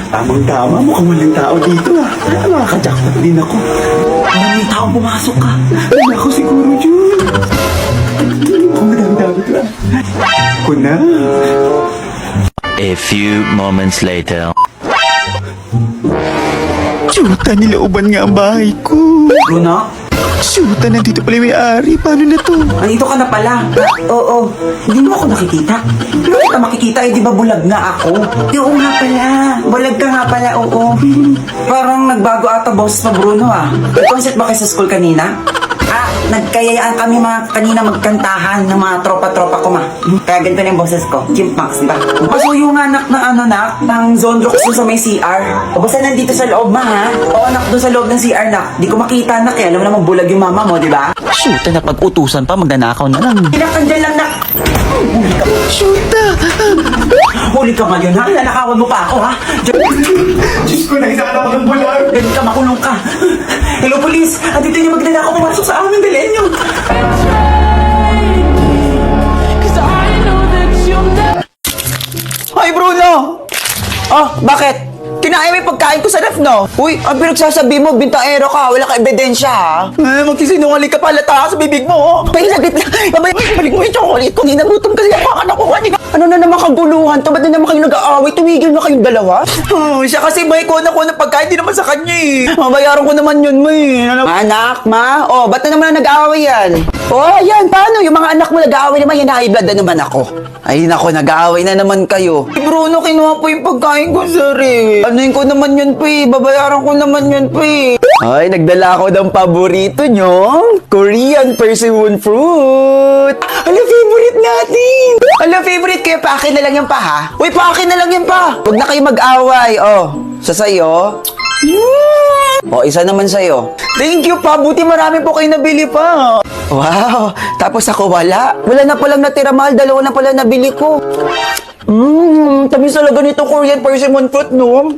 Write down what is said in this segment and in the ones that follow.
Tamang-tama, mukhang walang tao dito ah. Makaka-jackpot din ako. May taong pumasok ka. Ay, ako siguro dyan. Mukhang madami-dami ka. Ako na. A few moments later. Shoota, nilauban nga ang bahay ko. Bruno? Shoota, nandito pala yung may-ari. Paano na to? Nandito ka na pala. Oo. Hindi mo ako nakikita. Hindi mo kita makikita, di ba bulag nga ako? Oo nga pala. Bulag ka nga pala, oo. Parang nagbago ata boses mo, Bruno ah. May concert ba kayo sa school kanina? Nagkayayaan kami mga kanina magkantahan ng mga tropa-tropa ko ma. Kaya ganito na yung boses ko. Jim Max, diba? Pasuyo nga anak ng ng zone rocks sa may CR. O basta nandito sa loob ma ha? Oo anak, doon sa loob ng CR nak. Di ko makita anak eh. Alam mo naman bulag yung mama mo, diba? Shoota na pag-utusan pa, magnanakaw na lang. Kinakandyan lang nak. Huli ka. Shoota! Huli ka ngayon ha? Nanakawan mo pa ako ha? Diyos ko, naisaka na akong bulag. Ganun ka, makulong ka. Hello police! Andito niyo magnanakaw pumasok sa amin. Dalihan niyo. Hoy Bruno! Oh, bakit? Kinain mo yung pagkain ko sa ref, no? Uy, ang pinagsasabi mo, bintaero ka, wala ka ebidensya, ha? Magsisinungaling ka pala, taka sa bibig mo, oh. Pwede saglit lang. Balik mo yung chocolate ko, nagutom kasi ako nakuha niya. Ano na naman kaguluhan to? Ba't na naman kayo nag-aaway? Tumigil na kayong dalawa? Oh, siya kasi may ko na pagkain, di naman sa kanya, eh. Mabayaran ko naman yun, may. Anak, ma? Oh, ba't na naman nag-aaway yan? Oh, yan, paano? Yung mga anak mo nag-aaway naman, yan, high blood na naman ako. Ay, nako, nag-aaway na naman kayo. Bruno, kinuha po yung pagkain ko, sir, eh. Anuin ko naman yun, pe. Babayaran ko naman yun, pe. Ay, nagdala ako ng paborito nyo. Korean persimmon fruit. Ala, favorite natin. Ala, favorite. Kaya paakin na lang yan pa, ha? Uy, paakin na lang yan pa. Huwag na kayo mag-away. Oh, sa sayo. Oh, isa naman sa'yo. Thank you pa. Buti marami po kayo nabili pa. Wow. Tapos ako wala. Wala na palang natira, mahal. Dalawa na pala nabili ko. Tamis talaga nito Korean persimmon fruit, no?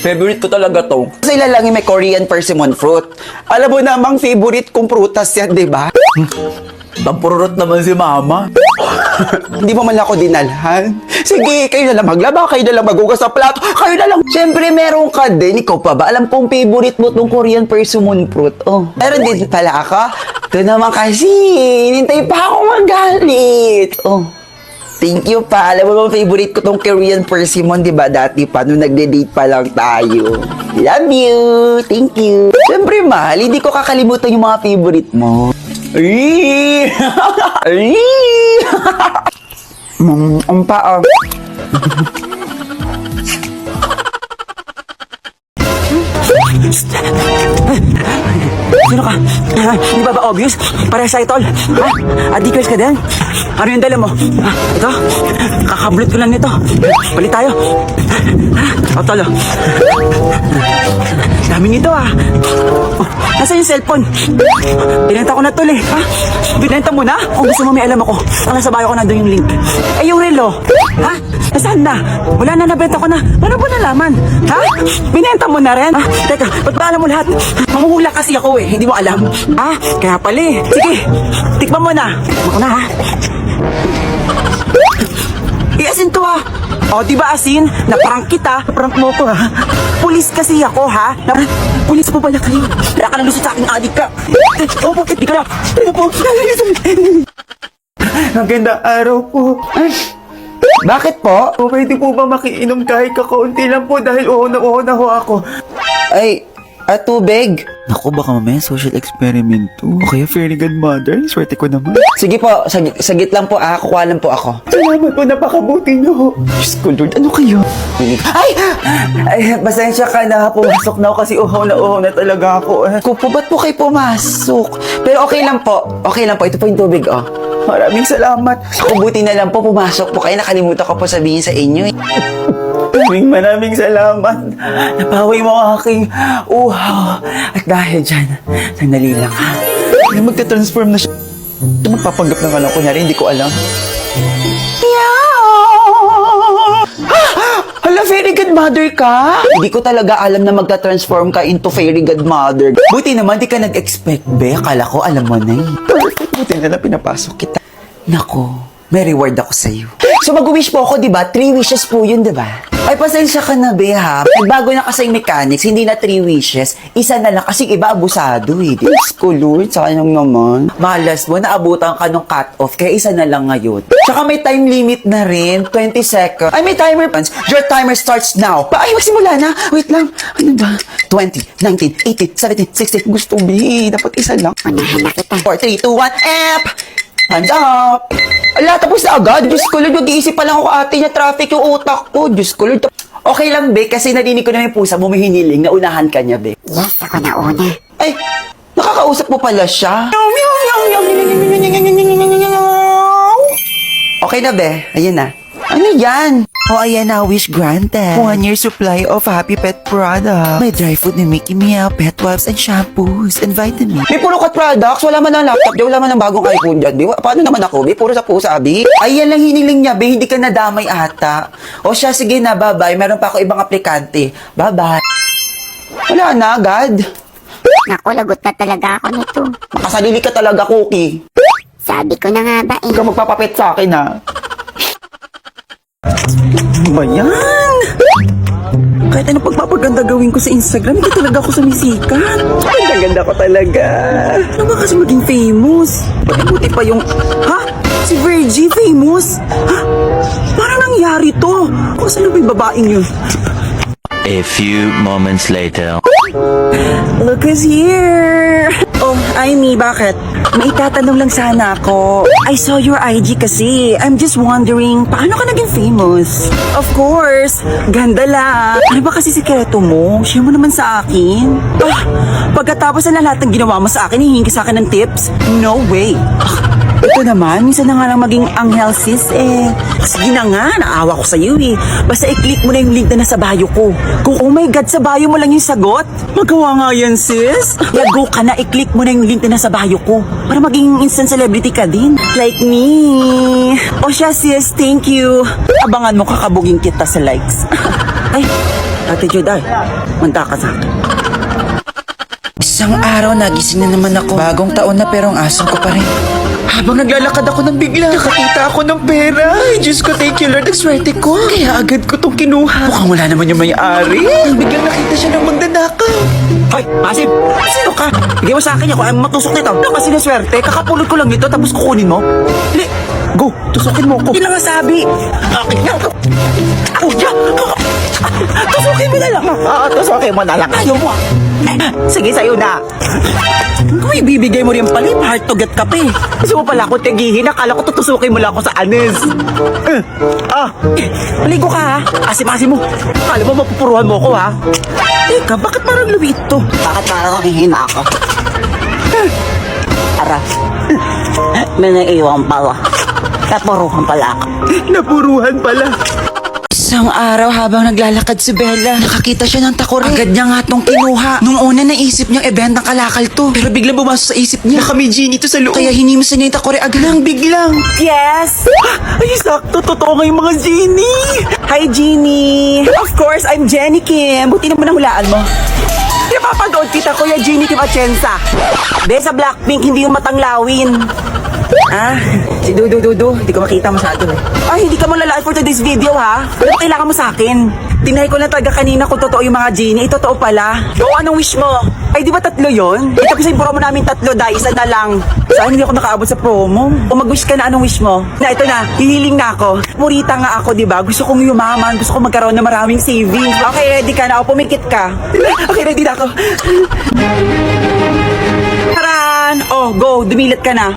Favorite ko talaga to. Sila lang yung may Korean persimmon fruit. Alam mo namang favorite kong prutas yan, di ba? Tampurot naman si mama. Hindi mo man ako dinalhan. Sige, kayo na lang maglaba, kayo na lang magugas sa plato, kayo na lang. Siyempre, meron ka din. Ikaw pa ba? Alam kong favorite mo tong Korean persimmon fruit. Oh, meron din pala ako. Ito naman kasi, hinintay pa ako magalit. Oh. Thank you pa. Alam mo bang favorite ko tong Korean persimmon, di ba? Dati pa, nung nagde-date pa lang tayo. Love you. Thank you. Siyempre, mahal, hindi ko kakalimutan yung mga favorite mo. Ay! Ay! Ang paa. Sino ka? Hindi ba obvious? Parasitol? Ha? Adikers ka din? Ano yung dala mo? Ito? Kakablot ko lang nito. Palit tayo. O, tolo. Daming ito, ah. Nasaan yung cellphone? Binenta ko na tol, eh. Ha? Binenta mo na? Kung gusto mo may alam ako. Ang nasa bio ko nandun yung link. Eh, yung relo. Ha? Nasaan na? Wala na, nabenta ko na. Ano ba nalaman? Ha? Binenta mo na rin? Ha? Teka, ba't ba alam mo lahat? Mamuhula kasi ako, eh. Hindi mo alam. Ha? Kaya pala, eh. Sige, tikman mo na. Ako na, ha? Asin to, ha? O, diba asin? Naprank kita. Naprank mo ko, ha? Pulis kasi ako, ha? Pulis po pala kayo. Kaya ka nang lusot sa aking adik ka. O, bakit? Di ka na. Ano po? Magandang araw po. Bakit po? O, pwede po ba makiinom kahit kakaunti lang po dahil na ho ako. Ay, tubig? Naku, baka mamaya social experiment to. O kaya fairy godmother, swerte ko naman. Sige po, sagit lang po, kukuha lang po ako. Salamat po, napakabuti niyo. Diyos ko, Lord, ano kayo? Ay, pasensya ka na, pumasok na ako kasi uhaw na talaga ako. Kupo, ba't po kayo pumasok? Pero okay lang po, ito po yung tubig, oh. Maraming salamat. Buti na lang po, pumasok po kayo, nakalimutan ko po sabihin sa inyo. Maraming salamat. Napawi mo ang aking uhaw. At dahil dyan, sandali lang ha. Magta-transform na siya. Magpapanggap na nga lang, kunyari, hindi ko alam. Hala, fairy godmother ka? Hindi ko talaga alam na magta-transform ka into fairy godmother. Buti naman di ka nag-expect, be. Akala ko alam mo na eh. Perfect. Buti na lang pinapasok kita. Nako, may reward ako sa'yo. So mag-wish po ako, di ba? 3 wishes po yun, di ba? Ay, pasensya ka na, be, ha? Nagbago na kasi yung mechanics, hindi na 3 wishes. Isa na lang kasi iba abusado, eh. Diyos ko, Lord, sayang naman. Malas mo, naabutan ka nung cut-off, kaya isa na lang ngayon. Tsaka may time limit na rin, 20 seconds. Ay, may timer pans. Your timer starts now. Ay, magsimula na. Wait lang. Ano ba? 20, 19, 18, 17, 16. Gusto, be. Dapat isa lang. 4, 3, 2, 1, F! Hands up! Ala, tapos na agad. Diyos ko, Lord, mag-iisip pa lang ako ate niya. Traffic yung utak ko. Diyos ko, Lord. Okay lang, be, kasi narinig ko na yung pusa mo may hiniling na unahan ka niya, be. Yes, ako na una. Ay, nakakausap mo pala siya. Okay na, be. Ayan na. Ano yan? Oh, ayan na. Wish granted. 1 year supply of Happy Pet product. May dry food na Mickey Meow, pet wipes, and shampoos, and vitamins. May puro cat products. Wala man ng laptop. Di wala man ng bagong iPhone dyan. Di, paano naman ako? Be, puro sa pusa, Abi. Ayan lang hiniling niya, be. Hindi ka nadamay ata. O siya, sige na. Bye-bye. Meron pa ako ibang aplikante. Bye-bye. Wala na, agad. Naku, lagot na talaga ako nito. Makasalili ka talaga, Cookie. Sabi ko na nga ba eh. Huwag ka magpapapit sa akin, ha? Ano ba yan? Kahit ano pagpapaganda gawin ko sa Instagram, hindi talaga ako sumisikat. Ganda-ganda ko talaga. Ano ba kasi maging famous? Buti pa yung... Ha? Si Virgie famous? Ha? Parang nangyari to. O saan na ba yung babaeng yun? A few moments later. Look who's here! Oh, Amy, bakit? May itatanong lang sana ako. I saw your IG kasi. I'm just wondering, paano ka naging famous? Of course, ganda lang. Ano ba kasi sikreto mo? Share mo naman sa akin. Ah, pagkatapos na lahat ng ginawa mo sa akin, hihingi sa akin ng tips? No way. Ito naman, minsan na nga lang maging anghel sis eh. Sige na nga, naawa ko sa'yo eh. Basta i-click mo na yung link na nasa bio ko. Kung oh my God, sa bio mo lang yung sagot. Magawa nga yan sis. Kaya go ka na, i-click mo na yung link na nasa bio ko. Para maging instant celebrity ka din. Like me. O siya sis, thank you. Abangan mo kakabugin kita sa likes. Ay, Ate Juday, manta ka sa akin. Isang araw, nagising na naman ako. Bagong taon na pero ang asong ko pa rin. Habang naglalakad ako ng bigla, nakakita ako ng pera. Ay, Diyos ko, thank you Lord, ang swerte ko. Kaya agad ko tong kinuha. Mukhang wala naman yung may-ari. Biglang nakita siya ng magdanakaw. Hoy, Masim! Sino ka? Bigay mo sa akin ako, ay matusok nito. Ano kasi na swerte? Kakapulot ko lang ito, tapos kukunin mo. Hindi, go, tusukin mo ko. Hindi lang masabi. Akin na. Oh, yeah. Tusukin mo na lang. Tusukin mo na lang. Ayaw mo. Sige, sa'yo na. Kung ibibigay mo rin pala, hard to get ka pa eh. Kasi mo pala ako tigihin, akala ko tutusukin mo lang ako sa anis. Maligo ka ha. Asim-asim mo. Akala mo mapupuruhan mo ko ha. Teka, bakit parang luwit to? Bakit parang nakihina ako? Ara. May naiwan pala. Napuruhan pala ako. Napuruhan pala. Isang araw habang naglalakad si Bella, nakakita siya ng takore. Agad niya nga tong kinuha. Nung una naisip niyang ibenta ng kalakal to. Pero biglang bumasok sa isip niya. Baka may genie to sa loob. Kaya hinimos niya yung takore agad lang biglang. Yes! Ay, sakto. Totoo nga yung mga genie. Hi, Genie. Of course, I'm Jenny Kim. Buti naman nahulaan mo. Napapagod kita, Kuya Genie Kim Atienza. Be, sa Blackpink, hindi yung matanglawin. Ah, si Dudu. Hindi ko makita masyado eh. Ay, hindi ka malalaan for today's video ha. Ano ba kailangan mo sa akin? Tinay ko na talaga kanina kung totoo yung mga genie. Totoo pala. Go, anong wish mo? Ay, di ba 3 yon? Ito kasi yung promo namin 3, dahil isa na lang. Saan hindi ako nakaabot sa promo? Kung mag-wish ka na, anong wish mo? Na, ito na. Hihiling na ako. Purita nga ako, di ba? Gusto kong yumaman. Gusto kong magkaroon ng maraming savings. Okay, ready ka na. O, pumikit ka. Okay, ready na ako. Taran! Oh, go. Dumilit ka na.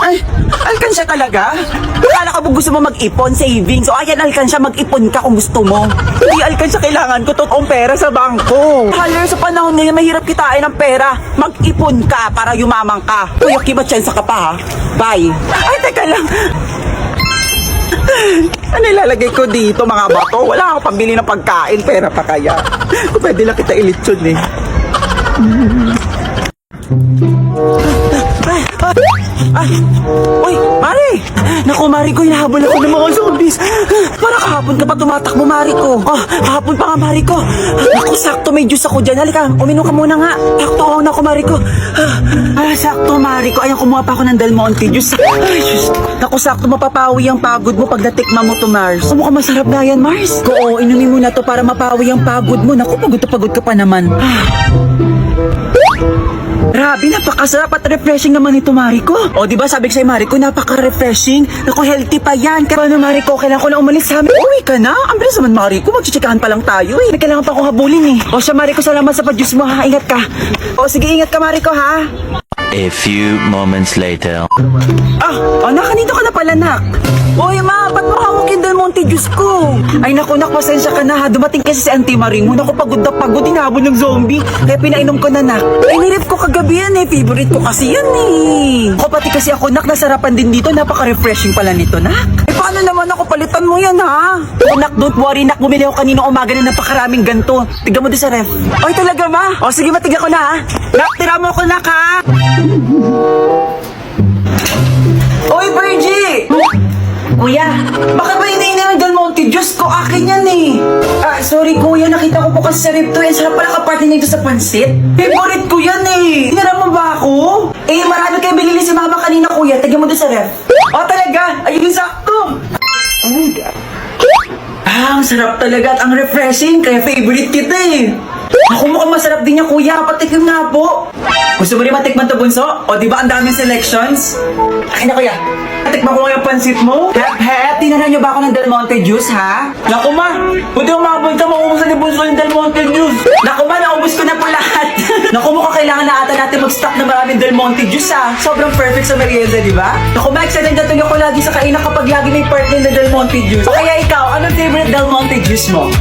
Ay, alkansya talaga? Akala ka mo gusto mo mag-ipon, savings. O ayan, alkansya, mag-ipon ka kung gusto mo. Hindi alkansya, kailangan ko totoong pera sa bangko. Halos sa panahon ngayon, mahirap kitain ng pera. Mag-ipon ka para yumamang ka. Kuya, kibatsensa ka pa ha. Bye. Ay, teka lang. Ano ilalagay ko dito, mga bato? Wala akong pambili ng pagkain. Pera pa kaya? Kung pwede lang kita ilitsyon eh. Ay! Uy! Mari! Naku, Mari ko, hinahabol ako ng mga zombies. Para kahapon ka pa tumatakbo, Mari ko. Oh, kahapon pa nga, Mari ko. Naku, sakto, may juice ako dyan. Halika, uminom ka muna nga. Sakto ako na ako, Mari ko. Sakto, Mari ko. Ayan, kumuha pa ako ng Del Monte juice. Ay, Diyos ko. Naku, sakto, mapapawi ang pagod mo pag natikma mo to, Mars. Mukhang masarap na yan, Mars. Oo, inumin mo na to para mapawi ang pagod mo. Naku, pagod na pagod ka pa naman. Grabe, napakasarap at refreshing naman ito, Mariko. O, di ba sabi ko sa'yo, Mariko, napaka-refreshing. Naku, healthy pa yan. Kaya ano, Mariko, kailangan ko na umalis sa amin. Uwi ka na? Ang bilis naman, Mariko. Magchichikahan pa lang tayo eh. Kailangan pa akong habulin eh. O siya, Mariko, salamat sa pa-juice mo ha. Ingat ka. O, sige, ingat ka, Mariko, ha. A few moments later. Anak, kanito ka na pala, nak? Uy, ma, ba't mo hawak yung Del Monte juice ko? Ay, naku, nak, pasensya ka na ha. Dumating kasi si Auntie Marie mo. Naku, pagod na pagod. Hinahabol ng zombie. Kaya pinainom ko na, nak. Ay, nirip ko kagabi yan eh. Favorite ko kasi yan eh. Ako, pati kasi ako, nak, nasarapan din dito. Napaka-refreshing pala nito, nak. Eh, paano naman ako? Palitan mo yan, ha? Oh, nak, don't worry, nak. Bumili ako kanina umaga na napakaraming ganto. Tignan mo doon sa ref. Ay, talaga, ma? O, sige, matiga ko na, ha? Nak, tira mo ako, nak, ha? Oy, Virgie! Kuya, bakit ba hinahingi ng Del Monte juice ko? Akin yan eh. Sorry kuya, nakita ko po kasi sa rip to. Sarap pala kaparty nito sa pansit. Favorite ko yan eh. Tinara mo ba ako? Eh, marami kayo binili si mama kanina kuya. Tagyan mo doon sa ref. Oh, talaga? Ayun yung sakto. Ang sarap talaga at ang refreshing. Kaya favorite kita eh. Ako mukhang masarap din niya kuya. Patikim nga po. Gusto mo rin matikman to, bunso? O, di ba ang daming selections? Akin na kuya. Natikman ko yung pansit mo. Hep, tinanan niyo ba ako ng Del Monte juice, ha? Naku ma, pwede umabot ka, mauubusan ni bunso yung Del Monte juice. Naku ma, naubos ko na po lahat. Naku, mukhang kailangan na ata natin mag-stock na maraming Del Monte juice, ha? Sobrang perfect sa merienda, di ba? Naku ma, excited na tuloy ako lagi sa kainan kapag lagi may partner na Del Monte juice. O kaya ikaw, anong favorite Del Monte juice mo?